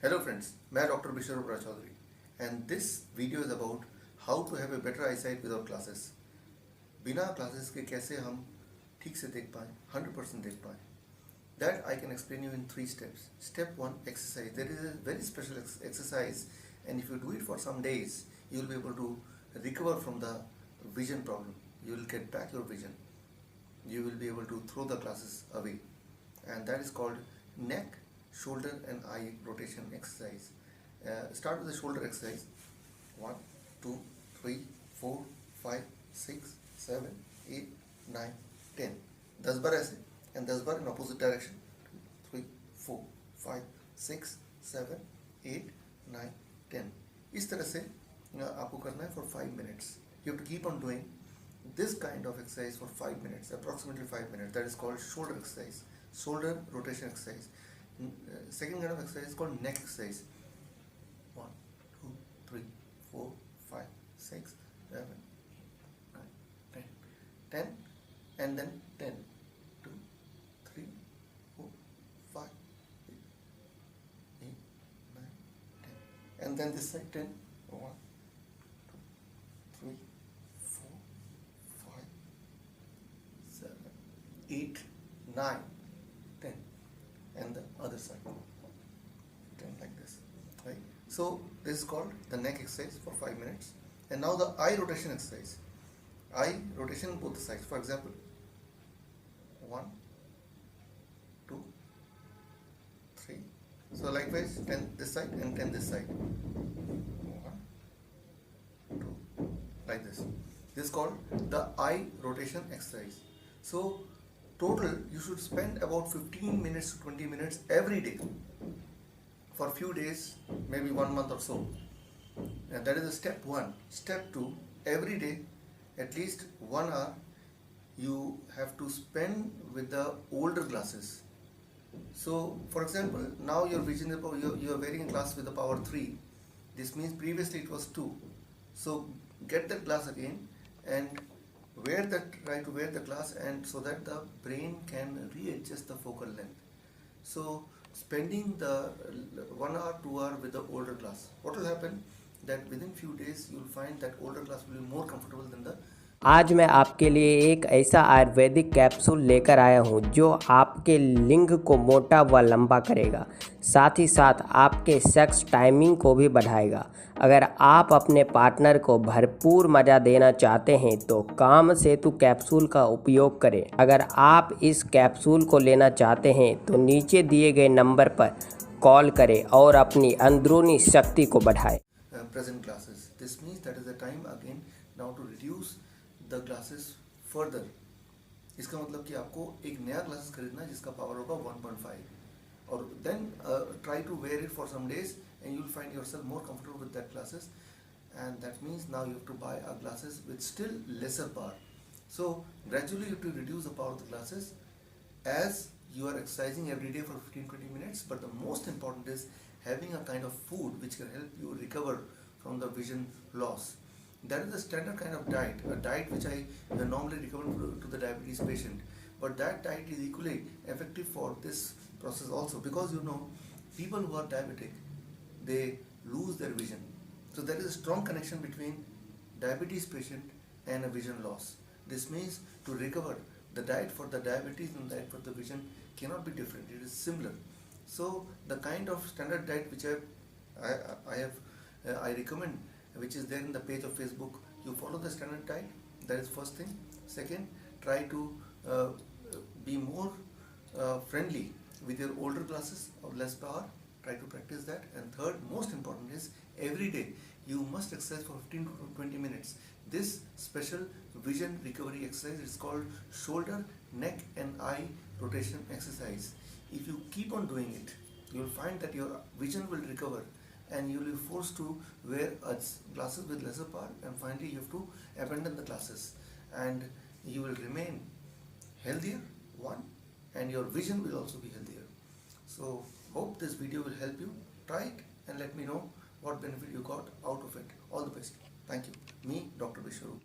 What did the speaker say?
Hello friends, मैं doctor Biswaroop Chowdhury and this video is about how to have a better eyesight without glasses. बिना glasses के कैसे हम ठीक से देख पाएँ, 100% देख पाएँ. That I can explain you in 3 steps. Step 1, exercise. There is a very special exercise, and if you do it for some days, you will be able to recover from the vision problem. You will get back your vision. You will be able to throw the glasses away, and that is called neck, shoulder and eye rotation exercise. Start with the shoulder exercise. 1, 2, 3, 4, 5, 6, 7, 8, 9, 10. 10 बार ऐसे and 10 bar in opposite direction. 2, 3, 4, 5, 6, 7, 8, 9, 10. इस तरह से आपको करना है for 5 minutes. You have to keep on doing this kind of exercise for 5 minutes, approximately 5 minutes. That is called shoulder exercise, shoulder rotation exercise. Second kind of exercise is called neck exercise. 1, 2, 3, 4, 5, 6, 7, 9, 10. 10 and then 10. 2, 3, 4, 5, 8, 9, 10. And then this side 10. 1, 2, 3, 4, 5, 7, 8, 9, 10. And the other side 10 like this, right? So this is called the neck exercise for 5 minutes. And now the eye rotation exercise. Eye rotation both sides. For example, 1, 2, 3. So likewise 10 this side and 10 this side. 1, 2, like this. This is called the eye rotation exercise. So total you should spend about 15 minutes to 20 minutes every day for a few days, maybe 1 month or so. And that is the step 1. Step 2, every day at least 1 hour you have to spend with the older glasses. So for example, now your vision is you are wearing a glass with the power 3. This means previously it was 2. So get that glass again and try to wear the glass, and so that the brain can readjust the focal length. So spending the 1 hour, 2 hour with the older glass, what will happen that within few days you will find that older glass will be more comfortable than the. आज मैं आपके लिए एक ऐसा Ayurvedic capsule लेकर आया हूं जो आपके लिंग को मोटा व लंबा करेगा, साथ ही साथ आपके सेक्स टाइमिंग को भी बढ़ाएगा। अगर आप अपने पार्टनर को भरपूर मज़ा देना चाहते हैं तो काम सेतु कैप्सूल का उपयोग करें। अगर आप इस कैप्सूल को लेना चाहते हैं तो नीचे दिए गए नंबर पर कॉल करें और अपनी अंदरूनी शक्ति को बढ़ाएं। Present glasses. This means that is the time again now to reduce the glasses further. इसका मतलब कि आपको एक नया ग्लासेस खरीदना है जिसका पावर होगा 1.5 और then try to wear it for some days and you'll find yourself more comfortable with that glasses, and that means now you have to buy a glasses with still lesser power. So gradually you have to reduce the power of the glasses as you are exercising every day for 15-20 minutes. But the most important is having a kind of food which can help you recover from the vision loss. That is the standard kind of diet, a diet which I normally recommend to the diabetes patient. But that diet is equally effective for this process also, because people who are diabetic, they lose their vision. So there is a strong connection between diabetes patient and a vision loss. This means to recover, the diet for the diabetes and the diet for the vision cannot be different. It is similar. So the kind of standard diet which I recommend, which is there in the page of Facebook, you follow the standard diet. That is first thing. Second, try to be more friendly with your older glasses of less power. Try to practice that. And third, most important is every day you must exercise for 15 to 20 minutes. This special vision recovery exercise is called shoulder, neck and eye rotation exercise. If you keep on doing it, you will find that your vision will recover and you will be forced to wear glasses with lesser power, and finally you have to abandon the glasses and you will remain healthier, and your vision will also be healthier. So hope this video will help you. Try it and let me know what benefit you got out of it. All the best. Thank you. Me, Dr. Vishwarup.